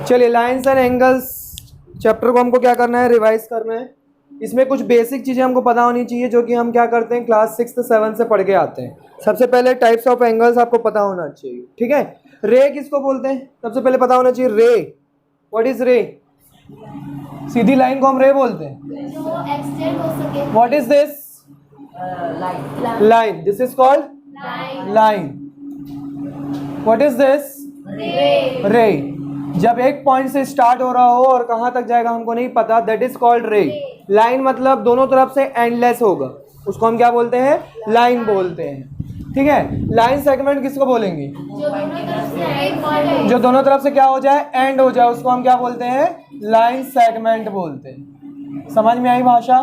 चलिए lines and angles chapter को हमको क्या करना है, रिवाइज करना है। इसमें कुछ बेसिक चीज़ें हमको पता होनी चाहिए जो कि हम क्या करते हैं क्लास 6 7 से पढ़ के आते हैं। सबसे पहले टाइप्स ऑफ एंगल्स आपको पता होना चाहिए, ठीक है। रे किसको बोलते हैं सबसे पहले पता होना चाहिए। रे, व्हाट इज रे? सीधी लाइन को हम रे बोलते हैं। What is this? Line. This is called line. What is this? रे। जब एक पॉइंट से स्टार्ट हो रहा हो और कहाँ तक जाएगा हमको नहीं पता, दैट इज कॉल्ड रे। लाइन मतलब दोनों तरफ से एंडलेस होगा, उसको हम क्या बोलते हैं? लाइन बोलते हैं, ठीक है। लाइन सेगमेंट किसको बोलेंगे? जो दोनों तरफ से क्या हो जाए, एंड हो जाए, उसको हम क्या बोलते हैं? लाइन सेगमेंट बोलते हैं। समझ में आई भाषा?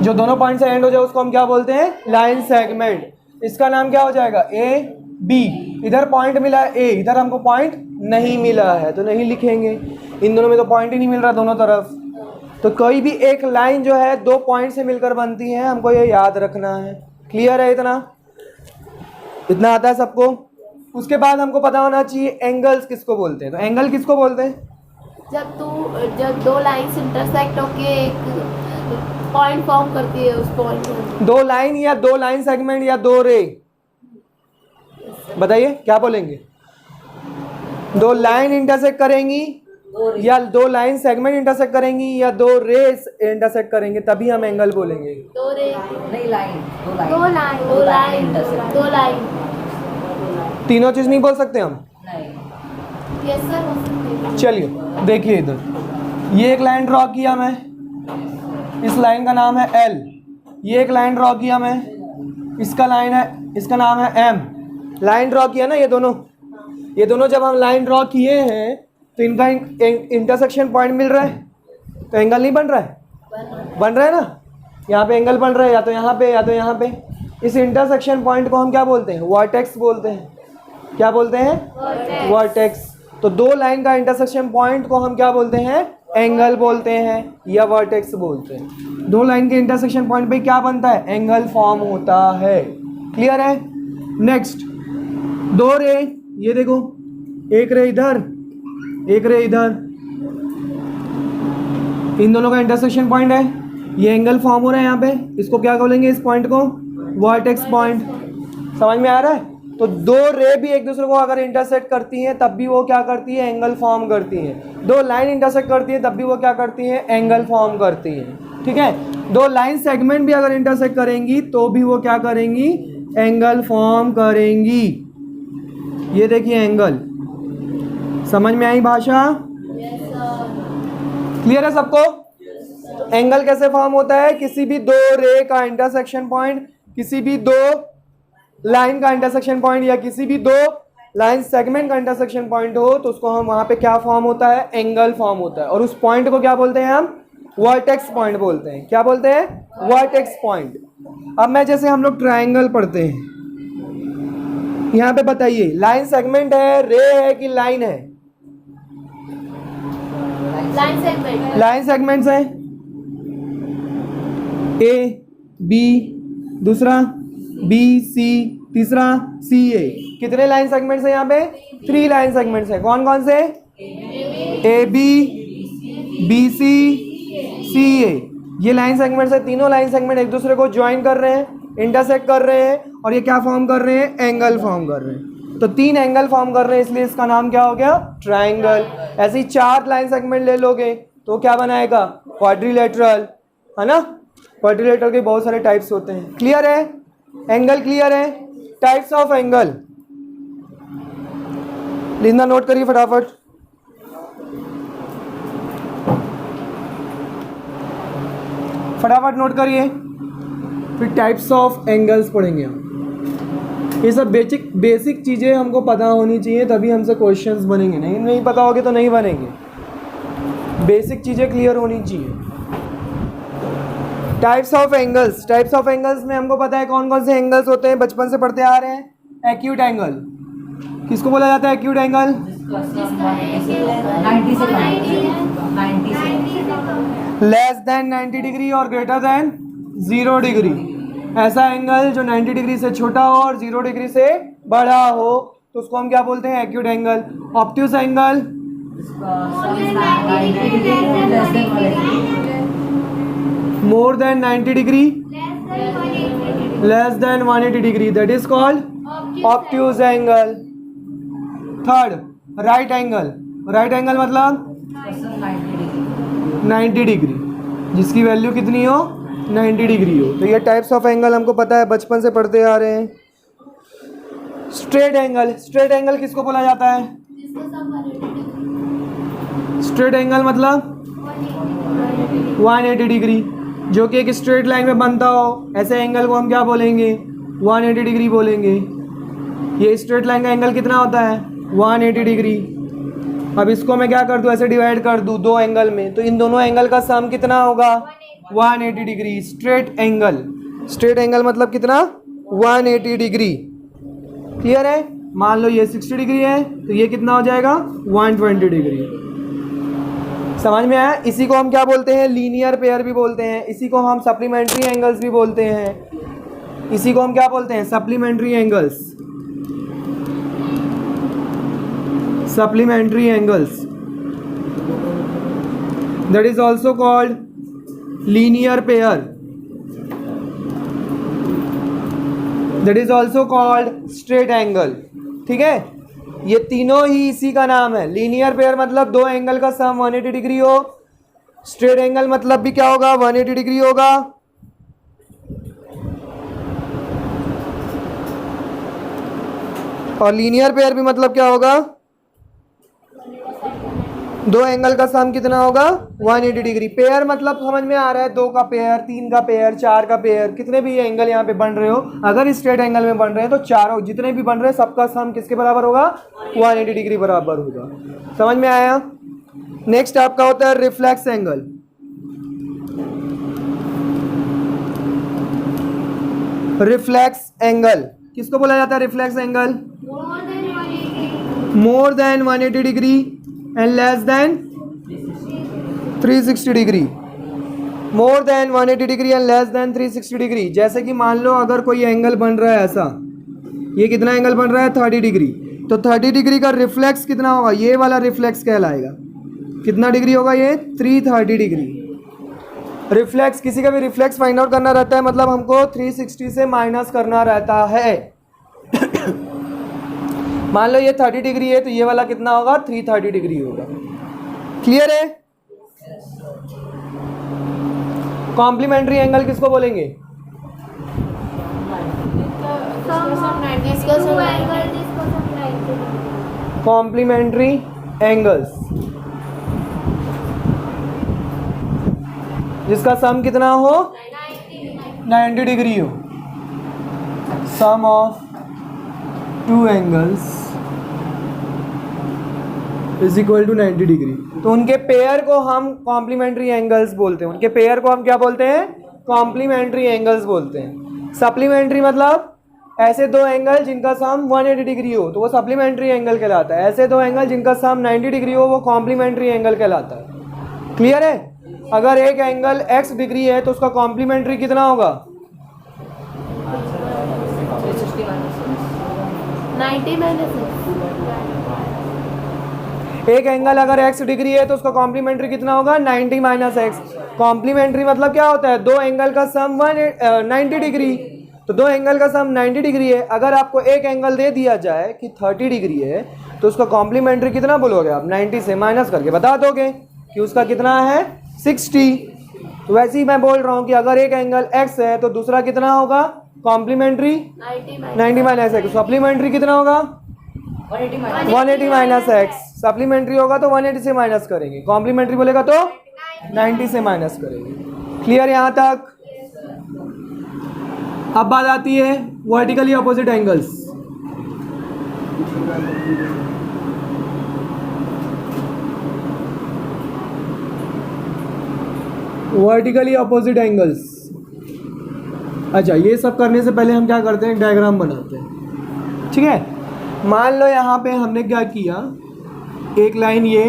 जो दोनों पॉइंट से एंड हो जाए उसको हम क्या बोलते हैं? Line segment. इसका नाम क्या हो जाएगा? A B. इधर पॉइंट मिला है ए, इधर हमको पॉइंट नहीं मिला है तो नहीं लिखेंगे। इन दोनों में तो पॉइंट ही नहीं मिल रहा दोनों तरफ, तो कोई भी एक लाइन जो है दो पॉइंट से मिलकर बनती है, हमको ये याद रखना है। क्लियर है? इतना आता है सबको? उसके बाद हमको पता होना चाहिए एंगल्स किसको बोलते हैं। तो एंगल किसको बोलते हैं? जब दो लाइंस इंटरसेक्ट होके एक पॉइंट फॉर्म करती है, उस पॉइंट में दो लाइन या दो लाइन सेगमेंट या दो रे। बताइए क्या बोलेंगे? दो लाइन इंटरसेक्ट करेंगी या दो लाइन सेगमेंट इंटरसेक्ट करेंगी या दो रेस इंटरसेक्ट करेंगे, तभी हम एंगल बोलेंगे। दो रे नहीं, लाइन दो लाइन तीनों चीज नहीं बोल सकते हम? नहीं। यस सर, हो सकते हैं। चलिए देखिए, इधर ये एक लाइन ड्रॉ किया मैं, इस लाइन का नाम है एल। ये एक लाइन ड्रॉ किया मैं, इसका लाइन है, इसका नाम है एम। लाइन ड्रॉ किया ना, ये दोनों जब हम लाइन ड्रॉ किए हैं तो इनका इंटरसेक्शन पॉइंट मिल रहा है, तो एंगल नहीं बन रहा है? बन रहा है ना। यहाँ पे एंगल बन रहा है, या तो यहाँ पे या तो यहाँ पे। इस इंटरसेक्शन पॉइंट को हम क्या बोलते हैं? वर्टेक्स बोलते हैं। क्या बोलते हैं? वर्टेक्स। तो दो लाइन का इंटरसेक्शन पॉइंट को हम क्या बोलते हैं? एंगल बोलते हैं या वर्टेक्स बोलते हैं। दो लाइन के इंटरसेक्शन पॉइंट पे क्या बनता है? एंगल फॉर्म होता है। क्लियर है? नेक्स्ट, दो रे, ये देखो, एक रे इधर, एक रे इधर, इन दोनों का इंटरसेक्शन पॉइंट है, ये एंगल फॉर्म हो रहा है यहाँ पे। इसको क्या बोलेंगे? इस पॉइंट को वर्टेक्स पॉइंट। समझ में आ रहा है? तो दो रे भी एक दूसरे को अगर इंटरसेक्ट करती हैं तब भी वो क्या करती है? एंगल फॉर्म करती हैं। दो लाइन इंटरसेक्ट करती है तब भी वो क्या करती है? एंगल फॉर्म करती हैं, ठीक है। दो लाइन सेगमेंट भी अगर इंटरसेक्ट करेंगी तो भी वो क्या करेंगी? एंगल फॉर्म करेंगी। ये देखिए एंगल। समझ में आई भाषा? क्लियर है सबको? एंगल कैसे फॉर्म होता है? किसी भी दो रे का इंटरसेक्शन पॉइंट, किसी भी दो लाइन का इंटरसेक्शन पॉइंट या किसी भी दो लाइन सेगमेंट का इंटरसेक्शन पॉइंट हो तो उसको हम वहां पे क्या फॉर्म होता है? एंगल फॉर्म होता है। और उस पॉइंट को क्या बोलते हैं हम? वर्टेक्स पॉइंट बोलते हैं। क्या बोलते हैं? Vertex point. अब मैं जैसे हम लोग ट्रायंगल पढ़ते हैं, यहाँ पे बताइए लाइन सेगमेंट है, रे है कि लाइन है? लाइन सेगमेंट्स है। ए बी, दूसरा बी सी, तीसरा सी ए। कितने लाइन सेगमेंट्स हैं यहाँ पे? 3 लाइन सेगमेंट्स हैं। कौन कौन से? ए बी, बी सी ए। ये लाइन सेगमेंट्स है। तीनों लाइन सेगमेंट एक दूसरे को ज्वाइन कर रहे हैं, इंटरसेक्ट कर रहे हैं, और ये क्या फॉर्म कर रहे हैं? एंगल फॉर्म कर रहे हैं। तो 3 एंगल फॉर्म कर रहे हैं, इसलिए इसका नाम क्या हो गया? ट्रायंगल। ऐसे ही 4 लाइन सेगमेंट ले लोगे तो क्या बनाएगा? क्वाड्रिलेटरल, है ना। क्वाड्रिलेटरल के बहुत सारे टाइप्स होते हैं। क्लियर है? एंगल क्लियर है? टाइप्स ऑफ एंगल लिखना नोट करिए फटाफट। फटाफट नोट करिए, फिर टाइप्स ऑफ एंगल्स पढ़ेंगे हम। ये सब बेसिक चीज़ें हमको पता होनी चाहिए, तभी हमसे क्वेश्चंस बनेंगे। नहीं पता होगे तो नहीं बनेंगे। बेसिक चीज़ें क्लियर होनी चाहिए। Types of angles. Types of angles में हमको पता है कौन कौन से एंगल्स होते हैं, बचपन से पढ़ते आ रहे हैं। एक्यूट एंगल किसको बोला जाता है? Acute angle less than 90 degree और ग्रेटर देन 0 डिग्री। ऐसा एंगल जो 90 डिग्री से छोटा हो और 0 डिग्री से बड़ा हो तो उसको हम क्या बोलते हैं? Acute angle. Obtuse angle more than 90 degree, less than 180 degree, that is called obtuse angle. Third right angle. Right angle मतलब 90 डिग्री, जिसकी वैल्यू कितनी हो? 90 डिग्री हो। तो ये टाइप्स ऑफ एंगल हमको पता है, बचपन से पढ़ते आ रहे हैं। Straight angle. स्ट्रेट एंगल किसको बोला जाता है? स्ट्रेट एंगल मतलब 180 डिग्री, जो कि एक स्ट्रेट लाइन में बनता हो, ऐसे एंगल को हम क्या बोलेंगे? 180 डिग्री बोलेंगे। ये स्ट्रेट लाइन का एंगल कितना होता है? 180 डिग्री। अब इसको मैं क्या कर दूं? ऐसे डिवाइड कर दूं दो एंगल में, तो इन दोनों एंगल का सम कितना होगा? 180 degree. Straight angle. Straight angle मतलब कितना? 180 डिग्री। क्लियर है? मान लो ये 60 डिग्री है, तो ये कितना हो जाएगा? 120 डिग्री। समझ में आया? इसी को हम क्या बोलते हैं? लीनियर पेयर भी बोलते हैं। इसी को हम सप्लीमेंट्री एंगल्स भी बोलते हैं। इसी को हम क्या बोलते हैं? Supplementary angles. Supplementary angles, that is also called linear pair, that is also called straight angle. ठीक है, ये तीनों ही इसी का नाम है। लीनियर पेयर मतलब दो एंगल का सम 180 डिग्री हो। स्ट्रेट एंगल मतलब भी क्या होगा? 180 डिग्री होगा। और लीनियर पेयर भी मतलब क्या होगा? दो एंगल का सम कितना होगा? 180 डिग्री। पेयर मतलब समझ में आ रहा है? दो का पेयर, तीन का पेयर, चार का पेयर, कितने भी ये एंगल यहाँ पे बन रहे हो, अगर स्ट्रेट एंगल में बन रहे हैं तो चारों जितने भी बन रहे हैं सबका सम किसके बराबर होगा? 180 डिग्री बराबर होगा। समझ में आया? नेक्स्ट आपका होता है रिफ्लेक्स एंगल। रिफ्लेक्स एंगल किसको बोला जाता है? Reflex angle more than 180 degree and less than 360 degree. More than 180 degree and less than 360 degree. जैसे कि मान लो अगर कोई एंगल बन रहा है ऐसा, ये कितना एंगल बन रहा है? 30 डिग्री। तो 30 डिग्री का रिफ्लेक्स कितना होगा? ये वाला रिफ्लेक्स कहलाएगा। कितना डिग्री होगा ये? 330 डिग्री। रिफ्लेक्स, किसी का भी रिफ्लेक्स फाइंड आउट करना रहता है मतलब हमको 360 से माइनस करना रहता है। मान लो ये 30 डिग्री है, तो ये वाला कितना होगा? 330 डिग्री होगा। क्लियर है? कॉम्प्लीमेंट्री एंगल किसको बोलेंगे? कॉम्प्लीमेंट्री एंगल्स, जिसका सम कितना हो? 90 डिग्री हो। Sum of two angles is equal to 90 degree. तो उनके पेयर को हम कॉम्प्लीमेंट्री एंगल्स बोलते हैं। उनके पेयर को हम क्या बोलते हैं? कॉम्प्लीमेंट्री एंगल्स बोलते हैं। सप्लीमेंट्री मतलब ऐसे दो एंगल जिनका सम 180 डिग्री हो तो वो सप्लीमेंट्री एंगल कहलाता है। ऐसे दो एंगल जिनका सम 90 डिग्री हो वो कॉम्प्लीमेंट्री एंगल कहलाता है। क्लियर है? अगर एक एंगल x डिग्री है तो उसका कॉम्प्लीमेंट्री कितना होगा? 90 माइनस। एक एंगल अगर x डिग्री है तो उसका कॉम्प्लीमेंट्री कितना होगा? 90 माइनस एक्स। कॉम्प्लीमेंट्री मतलब क्या होता है? दो एंगल का सम 90 डिग्री। तो दो एंगल का सम 90 डिग्री है। अगर आपको एक एंगल दे दिया जाए कि 30 डिग्री है तो उसका कॉम्प्लीमेंट्री कितना बोलोगे आप? 90 से माइनस करके बता दोगे कि उसका कितना है? 60। तो वैसे ही मैं बोल रहा हूँ कि अगर एक एंगल x है तो दूसरा कितना होगा? Complementary 90 minus x. सप्लीमेंट्री कितना होगा? 180 माइनस एक्स। सप्लीमेंट्री होगा तो 180 से माइनस करेंगे, कॉम्प्लीमेंट्री बोलेगा तो 90 से माइनस करेंगे। क्लियर यहाँ तक? अब बात आती है vertically opposite angles. Vertically opposite angles. अच्छा, ये सब करने से पहले हम क्या करते हैं? एक डायग्राम बनाते हैं। ठीक है, मान लो यहाँ पे हमने क्या किया, एक लाइन ये,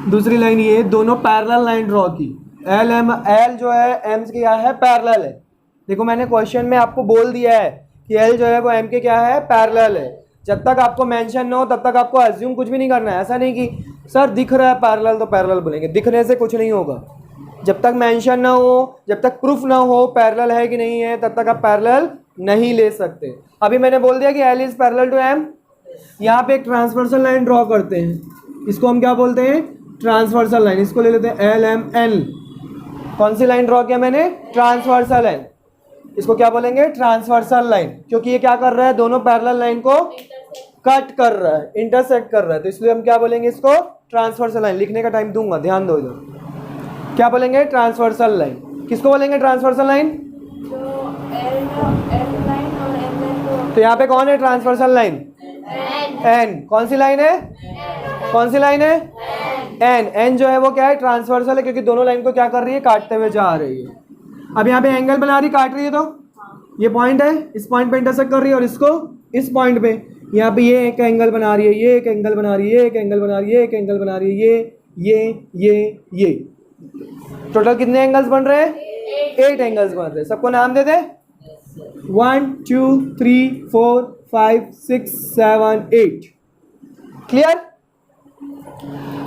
दूसरी लाइन ये, दोनों पैरेलल लाइन ड्रॉ की। एल जो है एम से क्या है? पैरेलल है। देखो मैंने क्वेश्चन में आपको बोल दिया है कि एल जो है वो एम के क्या है? पैरेलल है। जब तक आपको मेंशन ना हो तब तक आपको अज्यूम कुछ भी नहीं करना है। ऐसा नहीं कि सर दिख रहा है पैरेलल तो पैरेलल बोलेंगे, दिखने से कुछ नहीं होगा। जब तक मेंशन ना हो, जब तक प्रूफ ना हो पैरेलल है कि नहीं है, तब तक आप पैरेलल नहीं ले सकते। अभी मैंने बोल दिया कि L is parallel to M। यहाँ पे एक ट्रांसवर्सल लाइन ड्रॉ करते हैं, इसको हम क्या बोलते हैं, ट्रांसवर्सल लाइन। इसको ले लेते हैं LMN। कौन सी लाइन ड्रॉ किया मैंने, ट्रांसवर्सल लाइन। इसको क्या बोलेंगे, ट्रांसवर्सल लाइन, क्योंकि ये क्या कर रहा है, दोनों पैरेलल लाइन को कट कर रहा है, इंटरसेक्ट कर रहा है, तो इसलिए हम क्या बोलेंगे इसको, ट्रांसवर्सल लाइन। लिखने का टाइम दूंगा, ध्यान दो इधर। क्या बोलेंगे, ट्रांसवर्सल लाइन। किसको बोलेंगे ट्रांसवर्सल लाइन, तो यहाँ पे कौन है ट्रांसवर्सल लाइन, N। कौन सी लाइन है, कौन सी लाइन है, N। N जो है वो क्या है, ट्रांसवर्सल है, क्योंकि दोनों लाइन को क्या कर रही है, काटते हुए जा रही है। अब यहाँ पे एंगल बना रही, काट रही है, तो ये पॉइंट है, इस पॉइंट पे इंटरसेक्ट कर रही है, और इसको इस पॉइंट पे, यहाँ पे ये एक एंगल बना रही है, ये एक एंगल बना रही है, ये एक एंगल बना रही है, एक एंगल बना रही है, ये टोटल कितने एंगल्स बन रहे हैं, 8 एंगल्स बन रहे हैं। सबको नाम दे दे, 1 2 3 4 5 6 7 8। क्लियर।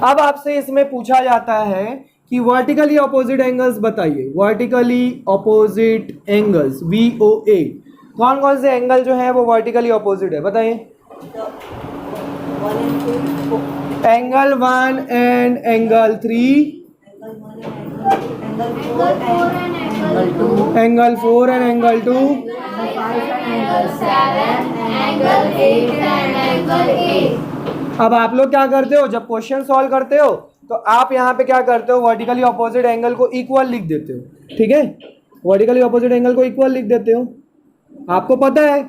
अब आपसे इसमें पूछा जाता है कि वर्टिकली अपोजिट एंगल्स बताइए, वर्टिकली अपोजिट एंगल्स VOA। कौन कौन से एंगल जो है वो वर्टिकली अपोजिट है, बताइए। Angle 1 and angle 3, angle 4 and angle 2, अब आप लोग क्या करते हो, जब क्वेश्चन सॉल्व करते हो तो आप यहाँ पे क्या करते हो, वर्टिकली अपोजिट एंगल को इक्वल लिख देते हो, ठीक है। वर्टिकली अपोजिट एंगल को इक्वल लिख देते हो। आपको पता है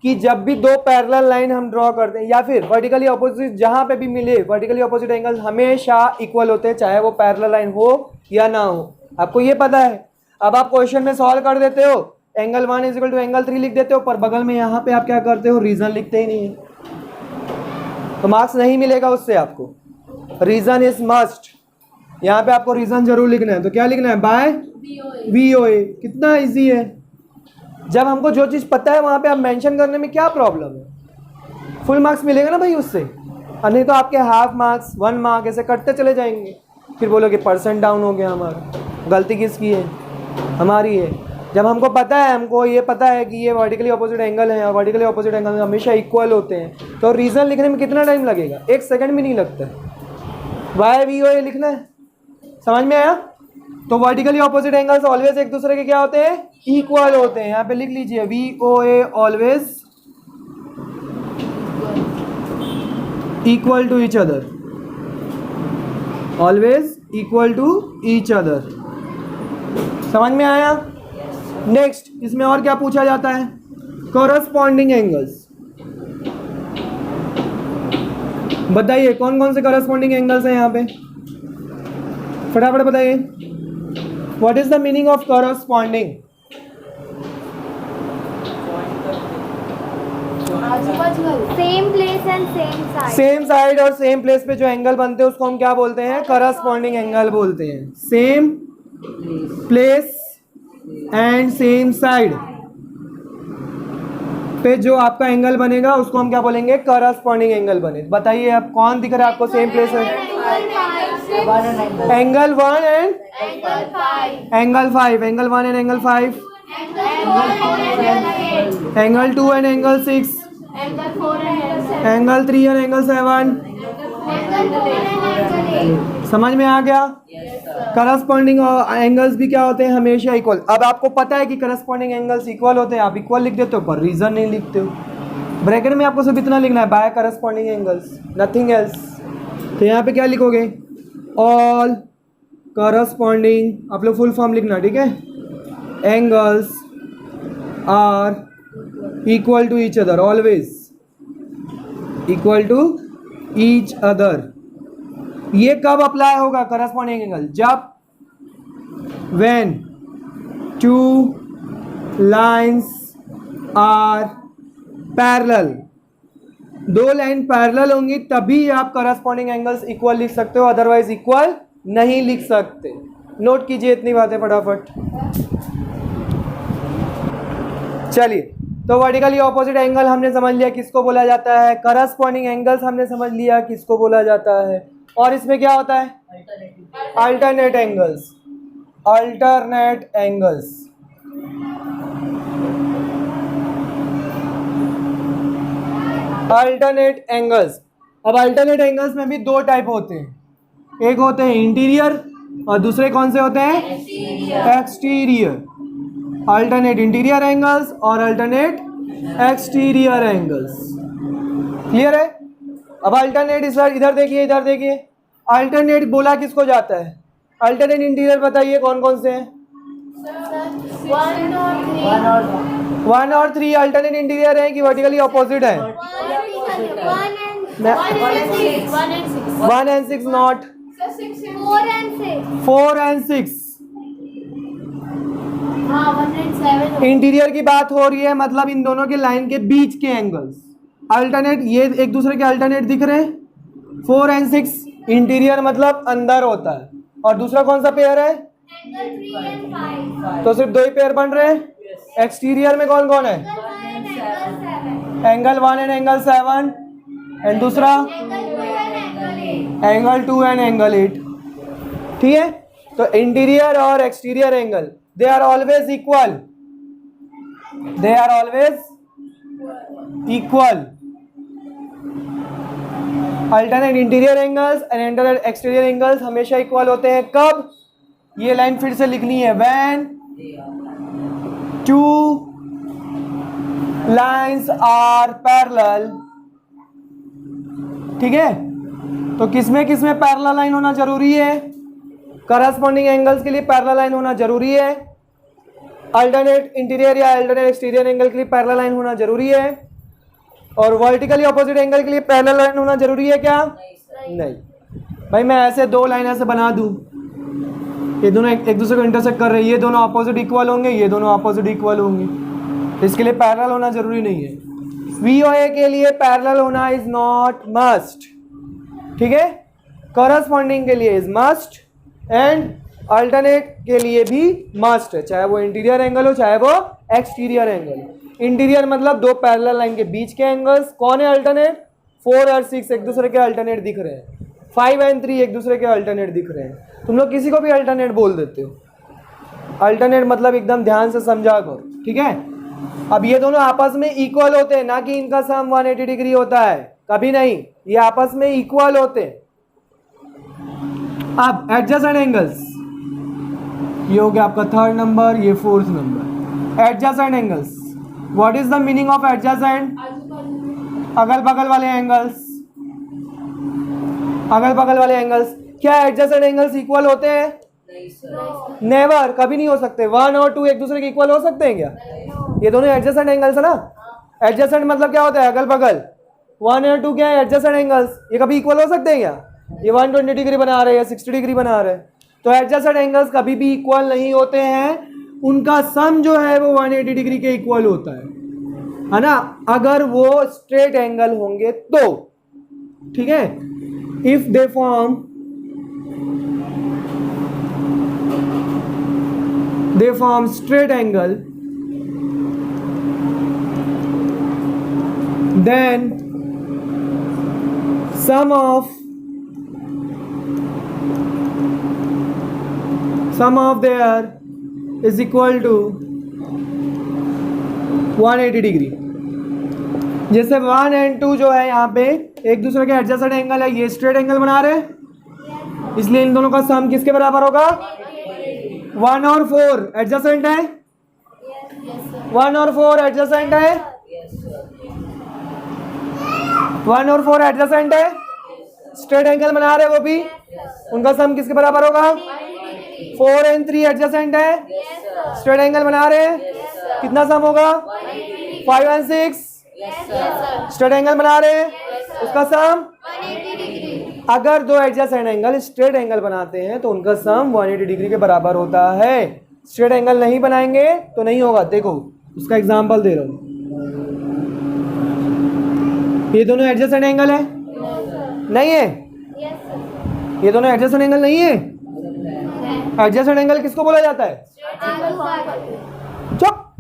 कि जब भी दो पैरेलल लाइन हम ड्रॉ करते हैं, या फिर वर्टिकली अपोजिट जहाँ पे भी मिले, वर्टिकली अपोजिट एंगल हमेशा इक्वल होते हैं, चाहे वो पैरेलल लाइन हो या ना हो। आपको ये पता है। अब आप क्वेश्चन में सॉल्व कर देते हो, angle 1 is equal to angle 3 लिख देते हो, पर बगल में यहाँ पे आप क्या करते हो, रीजन लिखते ही नहीं है, तो मार्क्स नहीं मिलेगा उससे आपको। रीजन इज मस्ट, यहाँ पे आपको रीजन जरूर लिखना है। तो क्या लिखना है, बाय VOA। कितना इजी है। जब हमको जो चीज़ पता है वहाँ पे आप मेंशन करने में क्या प्रॉब्लम है, फुल मार्क्स मिलेगा ना भाई उससे। और नहीं तो आपके हाफ मार्क्स, 1 मार्क ऐसे कटते चले जाएंगे, फिर बोलोगे परसेंट डाउन हो गया हमारा। गलती किसकी है, हमारी है। जब हमको पता है, हमको ये पता है कि ये वर्टिकली अपोजिट एंगल है और वर्टिकली अपोजिट एंगल हमेशा इक्वल होते हैं, तो रीज़न लिखने में कितना टाइम लगेगा, 1 सेकंड भी नहीं लगता है। बाय VOA लिखना है, समझ में आया। तो वर्टिकली अपोजिट एंगल्स ऑलवेज एक दूसरे के क्या होते हैं, इक्वल होते हैं। यहाँ पे लिख लीजिए VOA always equal to each other, always equal to each other. समझ में आया। नेक्स्ट इसमें और क्या पूछा जाता है, कॉरस्पॉन्डिंग एंगल्स। बताइए कौन कौन से कॉरस्पॉन्डिंग एंगल्स हैं यहाँ पे, फटाफट बताइए। What is the meaning of corresponding, same place and same side, same side और सेम प्लेस पे जो एंगल बनते हैं उसको हम क्या बोलते हैं, कॉरस्पॉन्डिंग एंगल बोलते हैं। Same place and same side पे जो आपका एंगल बनेगा उसको हम क्या बोलेंगे, कॉरस्पॉन्डिंग एंगल बने। बताइए अब कौन दिख रहा है आपको सेम प्लेस है, angle 1 and angle 5, angle 1 and angle 5, angle 2 and angle 6, angle 3 and angle 7। समझ में आ गया। करस्पॉन्डिंग एंगल्स भी क्या होते हैं, हमेशा इक्वल। अब आपको पता है कि करस्पॉन्डिंग एंगल्स इक्वल होते हैं, आप इक्वल लिख देते हो पर रीजन नहीं लिखते हो। ब्रैकेट में आपको सिर्फ इतना लिखना है, by corresponding angles, nothing else. तो यहाँ पे क्या लिखोगे, ऑल करस्पॉन्डिंग, आप लोग फुल फॉर्म लिखना, ठीक है। Angles are equal to each other, always equal to each other. ये कब अप्लाई होगा करस्पॉन्डिंग एंगल, जब when 2 lines are parallel, 2 line parallel होंगी तभी आप करस्पॉन्डिंग एंगल्स इक्वल लिख सकते हो, अदरवाइज इक्वल नहीं लिख सकते। नोट कीजिए इतनी बातें फटाफट। चलिए तो वर्टिकली ऑपोजिट एंगल हमने समझ लिया किसको बोला जाता है, करस्पॉन्डिंग एंगल्स हमने समझ लिया किसको बोला जाता है, और इसमें क्या होता है, alternate angles, alternate angles. Alternate angles. अब अल्टरनेट एंगल्स में भी दो टाइप होते हैं, एक होते हैं इंटीरियर और दूसरे कौन से होते हैं, एक्सटीरियर। अल्टरनेट इंटीरियर एंगल्स और अल्टरनेट एक्सटीरियर एंगल्स। क्लियर है? अब अल्टरनेट इधर देखिए, इधर देखिए, अल्टरनेट बोला किसको जाता है, अल्टरनेट इंटीरियर बताइए कौन कौन से हैं। 1 और 3 अल्टरनेट इंटीरियर हैं कि वर्टिकली ऑपोजिट है? 1 and 6 नॉट, 4 and 6 इंटीरियर की बात हो रही है, मतलब इन दोनों के लाइन के बीच के एंगल्स। अल्टरनेट ये एक दूसरे के अल्टरनेट दिख रहे हैं, 4 and 6 इंटीरियर मतलब अंदर होता है, और दूसरा कौन सा पेयर है, तो सिर्फ दो ही पेयर बन रहे हैं। एक्सटीरियर में कौन कौन है, एंगल 1 एंड एंगल 7 एंड दूसरा एंगल 2 एंड एंगल 8। ठीक है, तो इंटीरियर और exterior angle they are always equal, they are always equal. Alternate interior angles and alternate exterior angles हमेशा इक्वल होते हैं। कब? ये लाइन फिर से लिखनी है, when two lines are parallel। ठीक है, तो किसमें किसमें पैरेलल लाइन होना जरूरी है, करस्पॉन्डिंग एंगल्स के लिए पैरेलल लाइन होना जरूरी है, अल्टरनेट इंटीरियर या अल्टरनेट एक्सटीरियर एंगल के लिए पैरेलल लाइन होना जरूरी है, और वर्टिकली ऑपोजिट एंगल के लिए पैरेलल लाइन होना जरूरी है क्या? नहीं भाई, मैं ऐसे दो लाइन ऐसे बना दूं, ये दोनों एक दूसरे को इंटरसेक्ट कर रहे हैं, ये दोनों अपोजिट इक्वल होंगे, ये दोनों अपोजिट इक्वल होंगे, इसके लिए पैरेलल होना जरूरी नहीं है। VOA के लिए पैरेलल होना इज नॉट मस्ट। ठीक है, करस्पॉन्डिंग के लिए इज मस्ट एंड अल्टरनेट के लिए भी मस्ट है, चाहे वो इंटीरियर एंगल हो चाहे वो एक्सटीरियर एंगल हो। इंटीरियर मतलब दो पैरेलल लाइन के बीच के एंगल्स। कौन है अल्टरनेट? 4 और 6 एक दूसरे के अल्टरनेट दिख रहे हैं, 5 and 3 एक दूसरे के अल्टरनेट दिख रहे हैं। तुम लोग किसी को भी अल्टरनेट बोल देते हो, अल्टरनेट मतलब एकदम ध्यान से समझा करो। ठीक है, अब ये दोनों आपस में इक्वल होते हैं, ना कि इनका सम 180 डिग्री होता है, कभी नहीं, ये आपस में इक्वल होते हैं। अब एडजेसेंट एंगल्स, ये हो गया आपका 3rd नंबर, ये 4th number. Adjacent angles, what is the meaning of adjacent? अगल बगल वाले एंगल्स, अगल बगल वाले एंगल्स। क्या एडजेसेंट एंगल्स इक्वल होते हैं? नेवर, कभी नहीं हो सकते। 1 और 2 एक दूसरे के इक्वल हो सकते हैं क्या? ये दोनों एडजेसेंट एंगल्स है ना। एडजेसेंट मतलब क्या होता है? अगल बगल। 1 और 2 क्या है? Adjacent angles. ये कभी इक्वल हो सकते हैं क्या? ये 120 डिग्री बना रहे हैं या 60 डिग्री बना रहे हैं, तो एडजेसेंट एंगल्स कभी भी इक्वल नहीं होते हैं, उनका सम जो है वो 180 डिग्री के इक्वल होता है ना, अगर वो स्ट्रेट एंगल होंगे तो। ठीक है, if they form straight angle, then sum of their is equal to 180 degree. जैसे 1 and 2 जो है यहाँ पे एक दूसरे के एडजेसेंट एंगल है, ये स्ट्रेट एंगल बना रहे हैं, इसलिए इन दोनों का सम किसके बराबर होगा? 1 और 4 एडजेसेंट है, 1 और 4 एडजेसेंट है, 1 और 4 एडजेसेंट है, स्ट्रेट एंगल बना रहे वो भी, उनका सम किसके बराबर होगा? 4 and 3 एडजेसेंट है, स्ट्रेट एंगल बना रहे हैं, कितना सम होगा? 5 and 6 स्ट्रेट एंगल बना रहे हैं, उसका सम। अगर दो एडजेसेंट एंगल स्ट्रेट एंगल बनाते हैं तो उनका सम 180 डिग्री के बराबर होता है। स्ट्रेट एंगल नहीं बनाएंगे तो नहीं होगा। देखो उसका एग्जांपल दे रहा हूं, ये दोनों एडजेसेंट एंगल है, नहीं है? ये दोनों एडजेसेंट एंगल नहीं है। एडजेसेंट एंगल किसको बोला जाता है? चुप,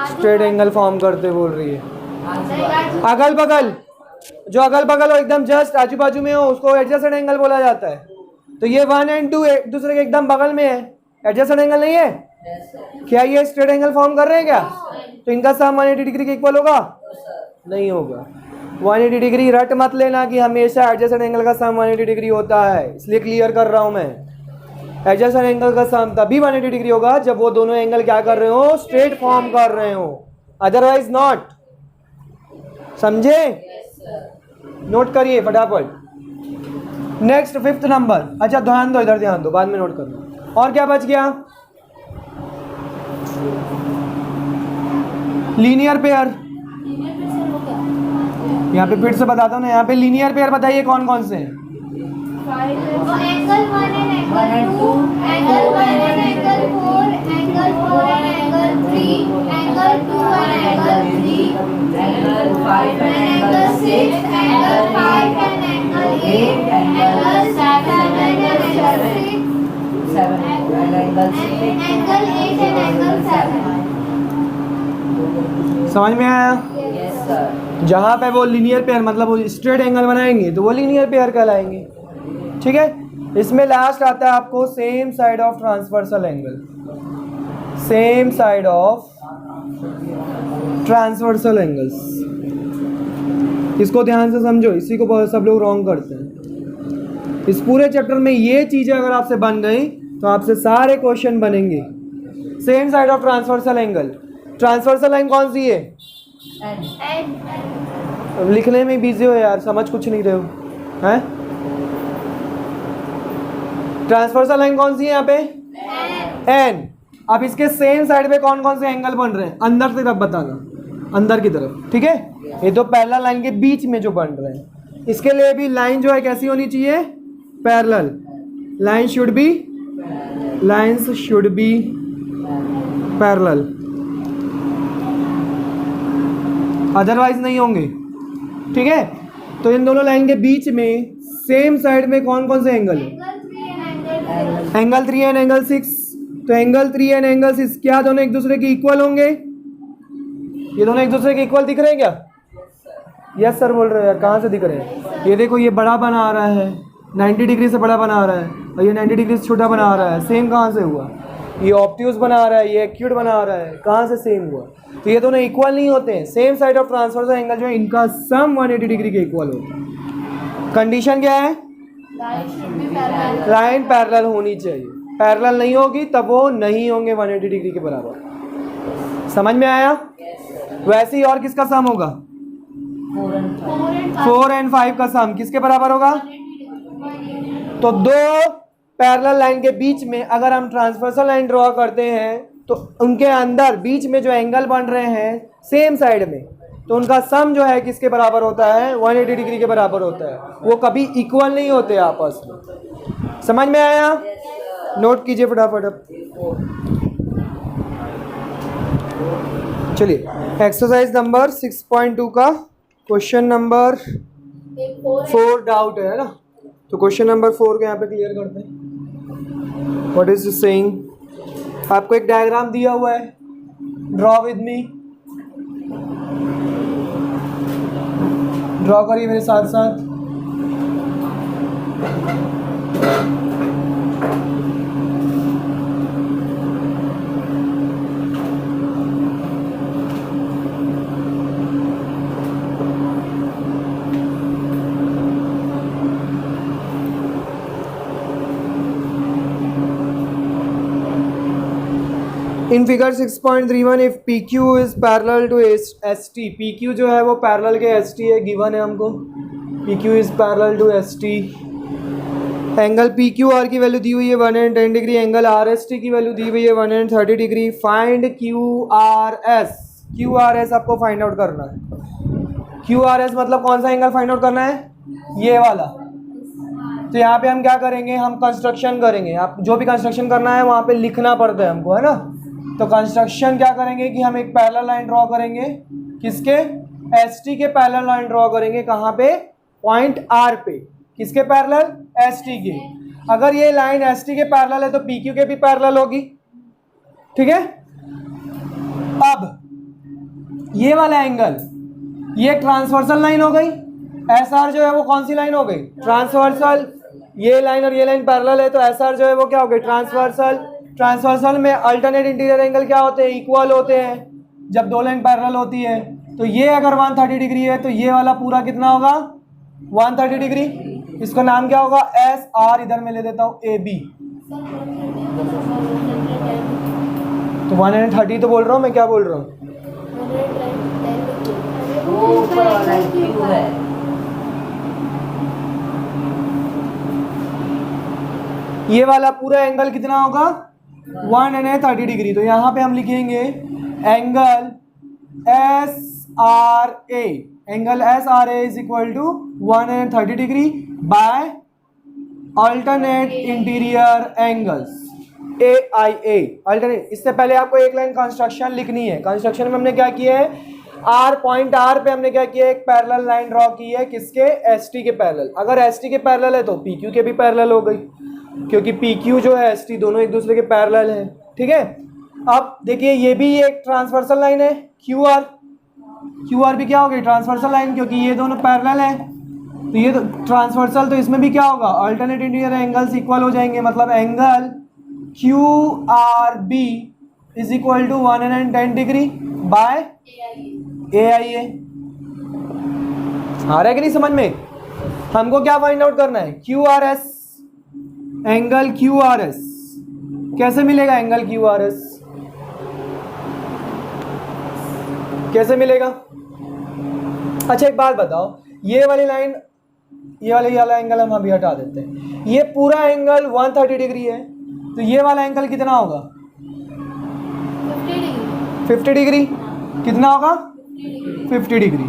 स्ट्रेट एंगल फॉर्म करते बोल रही है। आजू अगल बगल, जो अगल बगल हो एकदम जस्ट आजू बाजू में हो उसको एडजेसेंट एंगल बोला जाता है। तो ये 1 और 2 एक दूसरे के एकदम बगल में है, एडजेसेंट एंगल नहीं है। क्या ये स्ट्रेट एंगल फॉर्म कर रहे हैं क्या? तो इनका सम 180 डिग्री के इक्वल होगा? नहीं होगा। 180 डिग्री रट मत लेना कि हमेशा एडजेसेंट एंगल का सम 180 डिग्री होता है, इसलिए क्लियर कर रहा हूं मैं। एडजेसेंट एंगल का सम तभी 180 डिग्री होगा जब वो दोनों एंगल क्या कर रहे हो, स्ट्रेट फॉर्म कर रहे हो, अदरवाइज नॉट। समझे? नोट करिए फटाफट। Next 5th number. अच्छा ध्यान दो, इधर ध्यान दो, बाद में नोट करना। और क्या बच गया? Linear pair. यहाँ पे फिर से बताता हूँ ना, यहाँ पे लीनियर पेयर बताइए कौन कौन से हैं? Angle 1 and angle 2, angle 1 and angle 4, angle 4 and angle 3, angle 2 and angle 3, angle 5 and angle 6, angle 5 and angle 8, angle 7 and angle 6, 7 angle 6 angle 8 and angle 7। समझ में आया? Yes sir. जहाँ पे वो लीनियर पेयर मतलब वो स्ट्रेट एंगल बनाएंगे तो वो लीनियर पेयर कहलाएंगे। ठीक है। इसमें लास्ट आता है आपको same side of transversal angle. Same side of transversal angles, इसको ध्यान से समझो, इसी को बहुत सब लोग रॉन्ग करते हैं। इस पूरे चैप्टर में ये चीजें अगर आपसे बन गई तो आपसे सारे क्वेश्चन बनेंगे। Same side of transversal angle. Transversal line कौन सी है? अब लिखने में बिजी हो यार, समझ कुछ नहीं रहे हो हैं? ट्रांसवर्सल लाइन कौन सी है यहाँ पे? एन। अब इसके सेम साइड पे कौन कौन से एंगल बन रहे हैं? अंदर की तरफ बताना, अंदर की तरफ। ठीक है। ये तो पैरेलल लाइन के बीच में जो बन रहे हैं, इसके लिए भी लाइन जो है कैसी होनी चाहिए? Parallel. Line should be, lines should be parallel, otherwise नहीं होंगे। ठीक है। तो इन दोनों लाइन के बीच में सेम साइड में कौन कौन से एंगल है? Angle 3 and angle 6। तो एंगल 3 एंड एंगल 6 क्या दोनों एक दूसरे के इक्वल होंगे? ये दोनों एक दूसरे के इक्वल दिख रहे हैं क्या? यस सर बोल रहे हैं यार, कहाँ से दिख रहे हैं? ये देखो, ये बड़ा बना आ रहा है, 90 डिग्री से बड़ा बना आ रहा है, और ये 90 डिग्री से छोटा बना आ रहा है। सेम कहाँ से हुआ? ये ऑब्ट्यूज बना आ रहा है, ये एक्यूट बना आ रहा है, कहाँ से सेम हुआ? तो ये दोनों इक्वल नहीं होते हैं। Same side of transversal angle जो है इनका सम 180 डिग्री के इक्वल होता है। कंडीशन क्या है? लाइन पैरेलल होनी चाहिए। पैरेलल नहीं होगी तब वो नहीं होंगे 180 डिग्री के बराबर। समझ में आया? वैसे ही और किसका सम होगा? 4 एंड 5 का सम किसके बराबर होगा? तो दो पैरेलल लाइन के बीच में अगर हम ट्रांसवर्सल लाइन ड्रॉ करते हैं तो उनके अंदर बीच में जो एंगल बन रहे हैं सेम साइड में, तो उनका सम जो है किसके बराबर होता है? 180 डिग्री के बराबर होता है। वो कभी इक्वल नहीं होते आपस में। समझ में आया? नोट कीजिए फटाफट। अब चलिए एक्सरसाइज नंबर 6.2 का क्वेश्चन नंबर 4 डाउट है ना, तो क्वेश्चन नंबर 4 को यहाँ पे क्लियर करते हैं। What is saying? आपको एक डायग्राम दिया हुआ है, ड्रॉ विद मी। ड्रॉ करिए मेरे साथ साथ। In figure 6.31 if PQ is parallel to ST, PQ जो है वो पैरेलल के ST है, गिवन है हमको। PQ is parallel to ST। Angle PQR की वैल्यू दी हुई है 110 डिग्री, एंगल RST की वैल्यू दी हुई है 130 डिग्री। Find QRS। QRS आपको फाइंड आउट करना है। QRS मतलब कौन सा एंगल फाइंड आउट करना है? ये वाला। तो यहाँ पे हम क्या करेंगे? हम कंस्ट्रक्शन करेंगे। आप जो भी कंस्ट्रक्शन करना है वहाँ पे लिखना पड़ता है हमको, है ना। तो कंस्ट्रक्शन क्या करेंगे कि हम एक पैरेलल लाइन ड्रॉ करेंगे। किसके? ST के पैरेलल लाइन ड्रॉ करेंगे। कहाँ पे? पॉइंट R पे। किसके पैरेलल? ST के। अगर ये लाइन ST के पैरेलल है तो PQ के भी पैरेलल होगी। ठीक है। अब ये वाला एंगल, ये ट्रांसवर्सल लाइन हो गई। एस आर जो है वो कौन सी लाइन हो गई? ट्रांसवर्सल। ये लाइन और ये लाइन पैरेलल है, तो एस आर जो है वो क्या हो गई? ट्रांसवर्सल। ट्रांसवर्सल में अल्टरनेट इंटीरियर एंगल क्या होते हैं? इक्वल होते हैं जब दो लाइन पैरेलल होती है। तो ये अगर 130 डिग्री है तो ये वाला पूरा कितना होगा? 130 डिग्री। इसका नाम क्या होगा? S R. इधर मैं ले देता हूँ ए बी। तो 130 तो बोल रहा हूँ मैं, क्या बोल रहा हूँ? वो ऊपर वाला क्यू है। ये वाला पूरा एंगल कितना होगा? 130 डिग्री। तो यहाँ पे हम लिखेंगे angle S R A. Angle S R A is equal to 130 degree by alternate interior angles A I A. Alternate. इससे पहले आपको एक लाइन कंस्ट्रक्शन लिखनी है। कंस्ट्रक्शन में हमने क्या किया है? आर पॉइंट आर पे हमने क्या किया है? एक पैरेलल लाइन ड्रॉ की है। किसके? एस टी के पैरेलल। अगर एस टी के पैरेलल है तो पी क्यू के भी पैरेलल हो गई, क्योंकि पी क्यू जो है एस टी दोनों एक दूसरे के पैरेलल हैं। ठीक है। अब देखिए ये भी एक ट्रांसवर्सल लाइन है क्यू आर। क्यू आर भी क्या होगी? ट्रांसवर्सल लाइन, क्योंकि ये दोनों पैरेलल हैं। तो ये तो ट्रांसवर्सल, तो इसमें भी क्या होगा? अल्टरनेट इंटीरियर एंगल्स इक्वल हो जाएंगे। मतलब angle Q R B is equal to 110 degree by A I A. आ रहा है कि नहीं समझ में? हमको क्या फाइंड आउट करना है? Q R S. Angle Q R S कैसे मिलेगा? एंगल क्यू आर एस कैसे मिलेगा? अच्छा एक बात बताओ, ये वाली लाइन, ये वाला एंगल हम अभी हटा देते हैं। ये पूरा एंगल 130 डिग्री है, तो ये वाला एंगल कितना होगा? 50 डिग्री। कितना होगा? 50 डिग्री।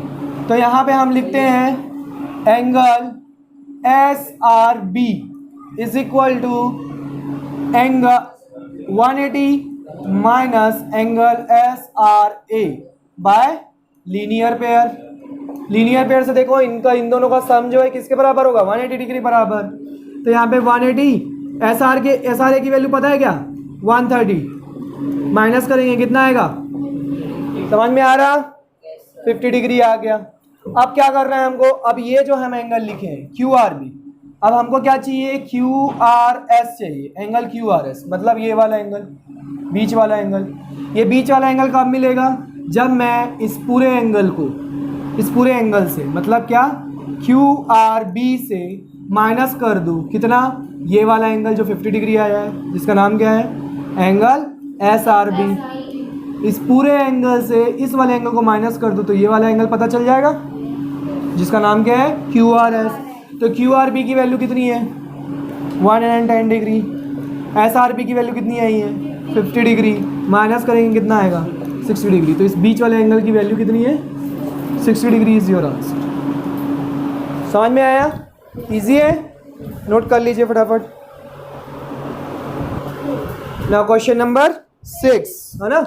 तो यहाँ पे हम लिखते हैं angle S R B is equal to angle 180 minus angle S R A by linear pair. Linear pair से देखो इनका, इन दोनों का सम जो है किसके बराबर होगा? 180 डिग्री बराबर। तो यहाँ पे 180, एस आर ए की वैल्यू पता है क्या? 130 माइनस करेंगे कितना आएगा? समझ में आ रहा? 50 डिग्री आ गया। अब क्या कर रहे हैं हमको? अब ये जो हम एंगल लिखे हैं क्यू आर बी, अब हमको क्या चाहिए? क्यू आर एस चाहिए। एंगल क्यू आर एस मतलब ये वाला एंगल, बीच वाला एंगल। ये बीच वाला एंगल कब मिलेगा? जब मैं इस पूरे एंगल को, इस पूरे एंगल से, मतलब क्या, क्यू आर बी से माइनस कर दूँ कितना? ये वाला एंगल जो 50 डिग्री आया है, जिसका नाम क्या है? Angle S R B. इस पूरे एंगल से इस वाले एंगल को माइनस कर दूँ तो ये वाला एंगल पता चल जाएगा, जिसका नाम क्या है? Q R S. तो क्यू आर बी की वैल्यू कितनी है? 110 डिग्री। एस आर बी की वैल्यू कितनी आई है? 50 डिग्री। माइनस करेंगे कितना आएगा? 60 डिग्री। तो इस बीच वाले एंगल की वैल्यू कितनी है? 60 डिग्री इज योर आंसर। समझ में आया? इजी है, नोट कर लीजिए फटाफट। नाउ क्वेश्चन नंबर 6 है ना।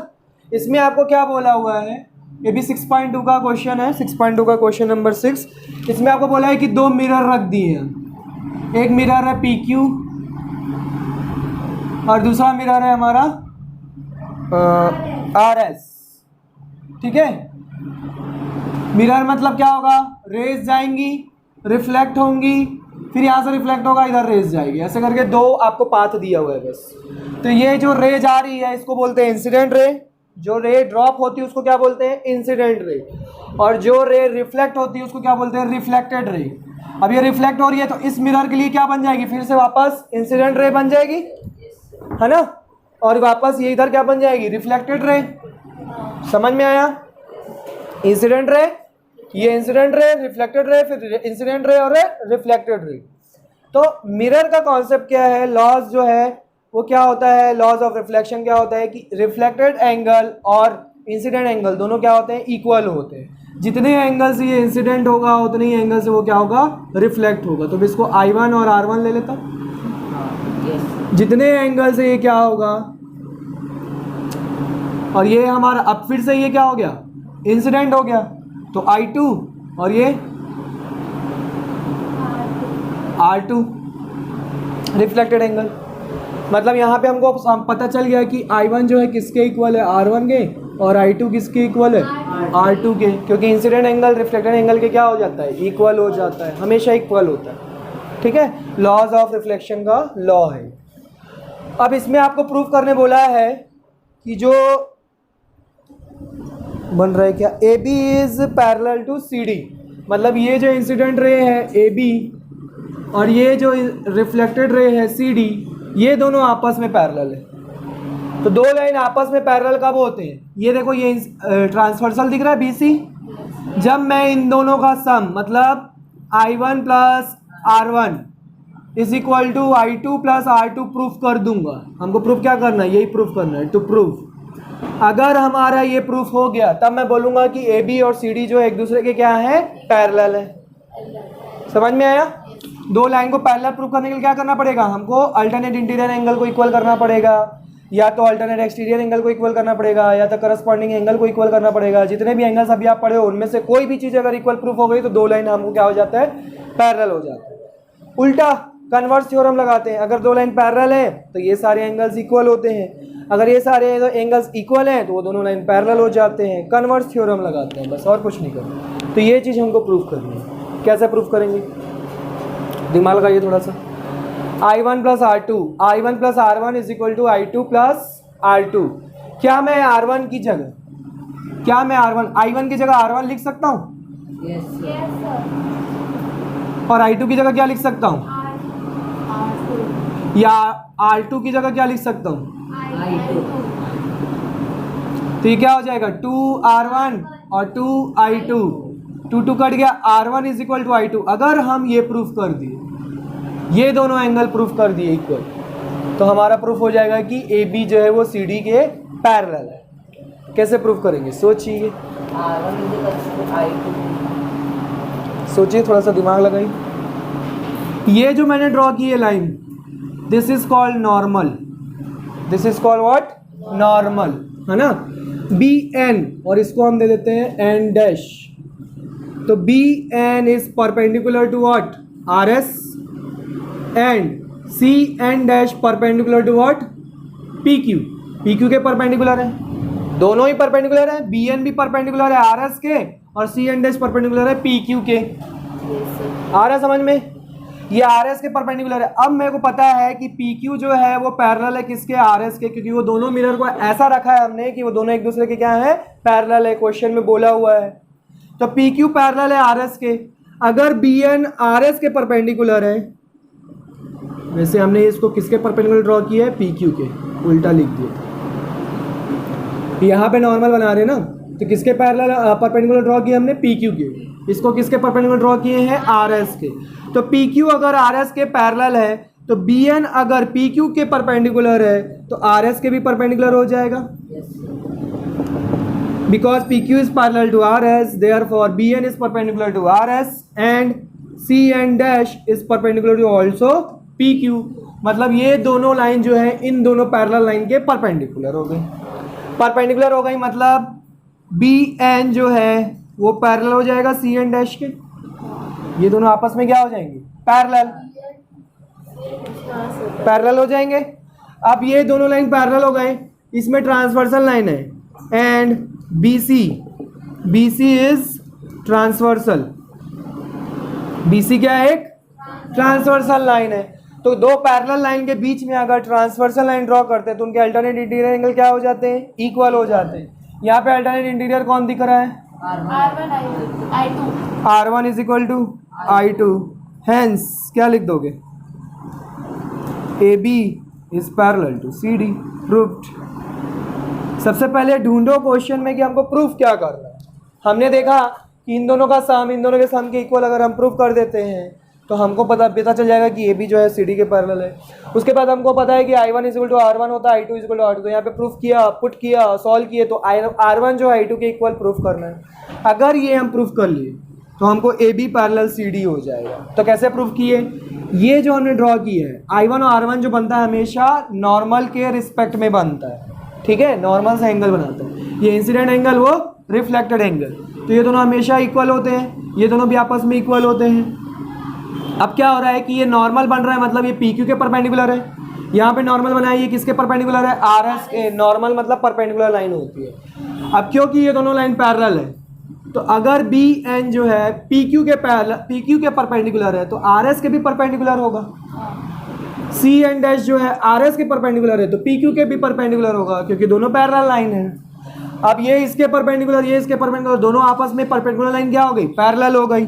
इसमें आपको क्या बोला हुआ है? ये भी 6.2 का क्वेश्चन है। 6.2 का क्वेश्चन नंबर 6। इसमें आपको बोला है कि दो मिरर रख दिए हैं। एक मिरर है पी क्यू और दूसरा मिरर है हमारा आर एस। ठीक है। मिरर मतलब क्या होगा? रेज जाएंगी, रिफ्लेक्ट होंगी, फिर यहाँ से रिफ्लेक्ट होगा, इधर रेज जाएगी। ऐसे करके दो आपको पाथ दिया हुआ है बस। तो ये जो रे जा रही है इसको बोलते हैं इंसिडेंट रे। जो रे ड्रॉप होती है उसको क्या बोलते हैं? Incident ray. और जो रे रिफ्लेक्ट होती है उसको क्या बोलते हैं? Reflected ray. अब ये रिफ्लेक्ट हो रही है तो इस मिरर के लिए क्या बन जाएगी? फिर से वापस इंसिडेंट रे बन जाएगी, है ना। और वापस ये इधर क्या बन जाएगी? Reflected ray. समझ में आया? इंसिडेंट रे, ये इंसिडेंट रे, रिफ्लेक्टेड रे, फिर इंसिडेंट रे और रिफ्लेक्टेड रे। तो मिरर का कॉन्सेप्ट क्या है? लॉज जो है वो क्या होता है? लॉज ऑफ रिफ्लेक्शन क्या होता है कि रिफ्लेक्टेड एंगल और इंसिडेंट एंगल दोनों क्या होते हैं? इक्वल होते हैं। जितने एंगल से ये इंसिडेंट होगा उतने ही एंगल से वो क्या होगा? रिफ्लेक्ट होगा। तो इसको I1 और R1 ले लेता हूँ। जितने एंगल से ये क्या होगा, और ये हमारा, अब फिर से ये क्या हो गया? इंसिडेंट हो गया। तो I2 और ये R2 रिफ्लेक्टेड एंगल। मतलब यहाँ पे हमको पता चल गया कि I1 जो है किसके इक्वल है? R1 के। और I2 किसके इक्वल है? R2 के, क्योंकि इंसिडेंट एंगल रिफ्लेक्टेड एंगल के क्या हो जाता है, इक्वल हो जाता है, हमेशा इक्वल होता है। ठीक है, लॉज ऑफ रिफ्लेक्शन का लॉ है। अब इसमें आपको प्रूफ करने बोला है कि जो बन रहा है क्या, A B is parallel to C D, मतलब ये जो इंसिडेंट रे है ए बी और ये जो रिफ्लेक्टेड रे है सी डी, ये दोनों आपस में पैरेलल है। तो दो लाइन आपस में पैरेलल कब होते हैं, ये देखो ये ट्रांसवर्सल दिख रहा है BC, जब मैं इन दोनों का सम मतलब I1 plus R1 is equal to I2 plus R2 proof कर दूंगा। हमको प्रूफ क्या करना है, यही प्रूफ करना है, टू प्रूफ। अगर हमारा ये प्रूफ हो गया तब मैं बोलूँगा कि AB और CD जो एक दूसरे के क्या है, पैरेलल है। समझ में आया? दो लाइन को पैरेलल प्रूफ करने के लिए क्या करना पड़ेगा, हमको अल्टरनेट इंटीरियर एंगल को इक्वल करना पड़ेगा, या तो अल्टरनेट एक्सटीरियर एंगल को इक्वल करना पड़ेगा, या तो करस्पॉन्डिंग एंगल को इक्वल करना पड़ेगा। जितने भी एंगल्स अभी आप पढ़े हो उनमें से कोई भी चीज़ अगर इक्वल प्रूफ हो गई तो दो लाइन हमको क्या हो जाता है, पैरेलल हो जाता है। उल्टा कन्वर्स थ्योरम लगाते हैं, अगर दो लाइन पैरेलल है तो ये सारे एंगल्स इक्वल होते हैं, अगर ये सारे एंगल्स इक्वल हैं तो वो दोनों लाइन पैरेलल हो जाते हैं। कन्वर्स थ्योरम लगाते हैं, बस और कुछ नहीं करते। तो ये चीज़ हमको प्रूफ करनी है। कैसे प्रूफ करेंगे, दिमाग लगाइए थोड़ा सा। I1 plus R2, I1 plus R1 is equal to I2 plus R2। क्या मैं R1 की जगह, क्या मैं I1 की जगह R1 लिख सकता हूँ, Yes, sir. Yes, sir. और I2 की जगह क्या लिख सकता हूँ, या R2 की जगह क्या लिख सकता हूँ, I2. तो ये क्या हो जाएगा 2R1 और 2I2, 2 कट गया, R1 is equal to I2। अगर हम ये प्रूफ कर दिए, ये दोनों एंगल प्रूफ कर दिए इक्वल, तो हमारा प्रूफ हो जाएगा कि AB जो है वो CD के पैरेलल है। कैसे प्रूफ करेंगे, सोचिए R1 is equal to I2. सोचिए, थोड़ा सा दिमाग लगाइए। ये जो मैंने ड्रॉ की है line, this is called normal, this is called what, normal, है ना, BN, और इसको हम दे देते हैं N डैश। तो BN is perpendicular to what, RS, and CN dash perpendicular to what, PQ। PQ के परपेंडिकुलर है, दोनों ही परपेंडिकुलर है, BN भी परपेंडिकुलर है RS के, और CN डैश परपेंडिकुलर है PQ के। आ रहा है समझ में, ये RS के परपेंडिकुलर है। अब मेरे को पता है कि PQ जो है वो पैरेलल है किसके, RS के, क्योंकि वो दोनों मिरर को ऐसा रखा है हमने कि वो दोनों एक दूसरे के क्या है, पैरेलल है, क्वेश्चन में बोला हुआ है। तो PQ पैरेलल है RS के। अगर BN RS के परपेंडिकुलर है, वैसे हमने इसको किसके परपेंडिकुलर ड्रॉ किया है, PQ के, उल्टा लिख दिया। यहाँ पे नॉर्मल बना रहे ना, तो किसके पैरेलल परपेंडिकुलर ड्रॉ किए हमने, PQ के। इसको किसके परपेंडिकुलर ड्रॉ किए हैं, RS के। तो PQ अगर RS के पैरेलल है, तो BN अगर PQ के परपेंडिकुलर है, तो RS के भी परपेंडिकुलर हो जाएगा। Yes, sir. Because PQ is parallel to RS, therefore BN is perpendicular to RS and CN dash is perpendicular to also PQ। मतलब ये दोनों लाइन जो है इन दोनों पैरेलल लाइन के परपेंडिकुलर हो गई। परपेंडिकुलर हो गई मतलब BN जो है वो पैरेलल हो जाएगा CN डैश के, ये दोनों आपस में क्या हो जाएंगे, पैरेलल, पैरेलल हो जाएंगे। अब ये दोनों लाइन पैरेलल हो गए, इसमें ट्रांसवर्सल लाइन है and BC is transversal, BC क्या है, एक ट्रांसवर्सल लाइन है। तो दो पैरेलल लाइन के बीच में अगर ट्रांसवर्सल लाइन ड्रॉ करते हैं तो उनके अल्टरनेट इंटीरियर एंगल क्या हो जाते हैं, इक्वल हो जाते हैं। यहाँ पे अल्टरनेट इंटीरियर कौन दिख रहा है, R1 is equal to I2, hence क्या लिख दोगे, AB is parallel to CD, proved. सबसे पहले ढूंढो क्वेश्चन में कि हमको प्रूफ क्या करना है। हमने देखा कि इन दोनों का सम, इन दोनों के सम के इक्वल अगर हम प्रूफ कर देते हैं तो हमको पता चल जाएगा कि AB जो है CD के पैरेलल है। उसके बाद हमको पता है कि I1 is equal to R1 होता है, I2 is equal to R2। तो यहाँ पे प्रूफ किया, पुट किया, सॉल्व किए, तो R1 जो है I2 के इक्वल प्रूफ करना है। अगर ये हम प्रूफ कर लिए तो हमको AB पैरेलल CD हो जाएगा। तो कैसे प्रूफ किए, ये जो हमने ड्रॉ की है I1 और R1 जो बनता है हमेशा नॉर्मल के रिस्पेक्ट में बनता है, ठीक है, नॉर्मल से एंगल बनाता है। ये इंसिडेंट एंगल, वो रिफ्लेक्टेड एंगल, तो ये दोनों हमेशा इक्वल होते हैं, ये दोनों भी आपस में इक्वल होते हैं। अब क्या हो रहा है कि ये नॉर्मल बन रहा है, मतलब ये PQ के परपेंडिकुलर है। यहाँ पे नॉर्मल बनाइए, किसके परपेंडिकुलर है, आर एस के। नॉर्मल मतलब परपेंडिकुलर लाइन होती है। अब क्योंकि ये दोनों लाइन पैरेलल है, तो अगर बी एन जो है पी क्यू के परपेंडिकुलर है, तो आर एस के भी परपेंडिकुलर होगा। सी एन डैश जो है आर एस के परपेंडिकुलर है, तो पी क्यू के भी परपेंडिकुलर होगा, क्योंकि दोनों पैरेलल लाइन है। अब ये इसके परपेंडिकुलर, ये इसके परपेंडिकुलर, दोनों आपस में परपेंडिकुलर लाइन क्या हो गई, पैरेलल हो गई।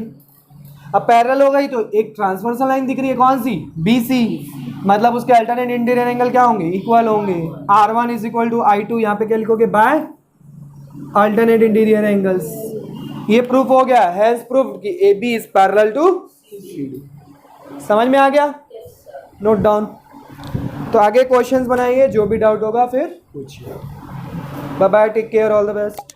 अब पैरेलल हो गई तो एक ट्रांसवर्सल लाइन दिख रही है, कौन सी, बी सी, मतलब उसके अल्टरनेट इंटीरियर एंगल क्या होंगे, इक्वल होंगे। R1 is equal to I2, यहाँ पे क्या लिखोगे, बाय अल्टरनेट इंटीरियर एंगल्स। ये प्रूफ हो गया, हैज प्रूफ कि AB is parallel to CD। समझ में आ गया, नोट डाउन। तो आगे क्वेश्चंस बनाइए, जो भी डाउट होगा फिर पूछिए। Bye bye, take care, all the best.